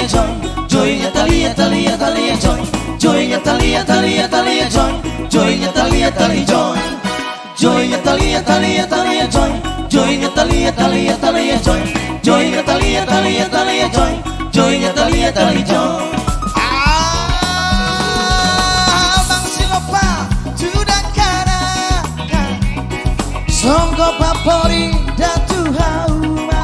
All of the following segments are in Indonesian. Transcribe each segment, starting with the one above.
joy, joy Natalia, Talia, Talia, joy, joy Natalia, Talia, Talia, joy, joy Natalia, Talia, joy, joy Natalia, Talia, Talia, joy, joy Natalia, Talia, Talia, joy, joy Natalia, Talia, Talia, joy, joy Natalia, Talia, joy. Bang Silopa sudah karakan Songko papori datu hauma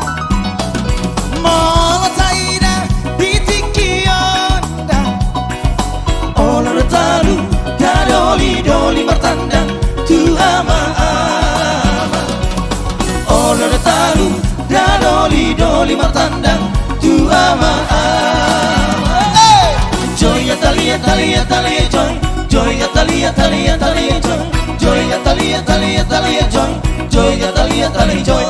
Molo taida bitikionda Olor talu dadoli doli martandang tu ama ama. Olor talu dadoli doli martandang tu ama ama. Joy Natalia, Talia, Talia, joy, joy Natalia, Talia, Talia, joy, joy Natalia, Talia, Talia, joy, joy Natalia, Talia, joy,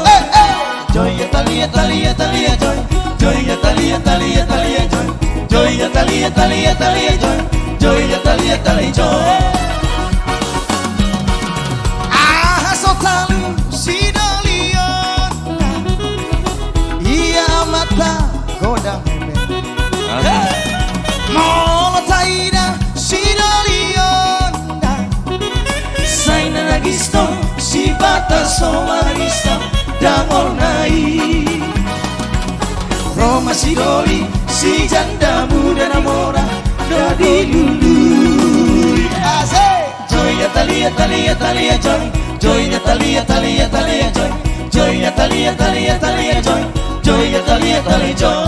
joy Natalia, Talia, Talia, joy, joy Natalia, Talia, Talia, joy, joy Natalia, Talia, Talia, joy, joy Natalia, Talia, joy. Sotalu sidolion Ia mata godang hebe Molo taida sidolion Saina nagisto, si bata somarista, damor nai. Roma si doli, si janda muda namora, dadi lulu. Joy Natalia, Talia, Talia, joy, joy Natalia, Talia, Talia, joy, joy Natalia, Talia, Talia, joy, joy Natalia, Talia, joy,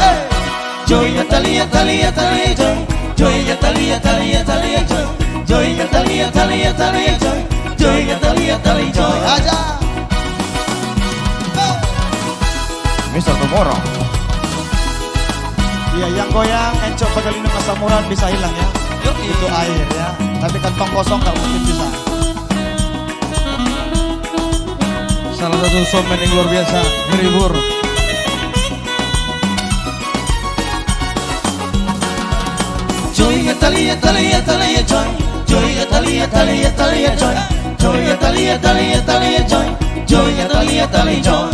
joy Natalia, Talia, Talia, joy, joy Natalia, Talia, Talia, joy, joy Natalia, Talia, Talia, joy, joy Natalia, Talia, joy. aja Mr. Tomorrow. Iya, yang goyang encok pagalino masamuran bisa hilang ya. Itu air ya. Tapi kantong kosong nggak mungkin bisa. Salah satu showman yang luar biasa, menghibur. Joy Natalia, Talia, Talia, joy, joy Natalia, Talia, Talia, joy, joy Natalia, Talia, Talia, joy, joy Natalia, Talia, joy,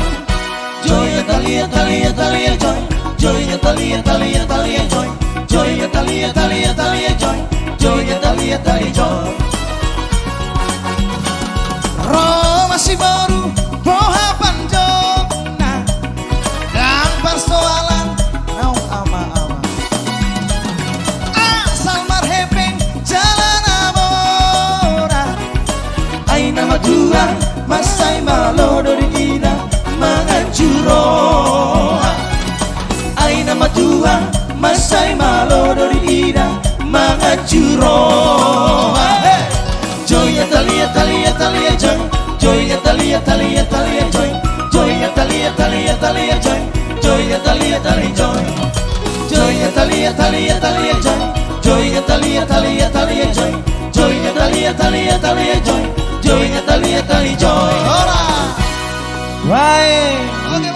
joy Natalia, Talia, Talia, joy, joy Natalia, Talia, Talia, joy, joy Natalia, Talia, Talia, joy, joy Natalia, Talia, joy. Roma si baru poha panjona dan persoalan naung ama-ama asal marhepeng jalan amora Ay nama Tuhan, masai malo dari kita mengancuro. Ay nama Tuhan, masai malo dari kita mengancuro. Joy Natalia, Talia, Talia, joy, joy Natalia, Talia, Talia, joy, joy Natalia, Talia, Talia, joy, joy Natalia, Talia, joy, joy Natalia, Talia, Talia, joy, joy Natalia, Talia, Talia, joy, joy Natalia, Talia, Talia, joy, joy Natalia, Talia, joy. ora Baik. oke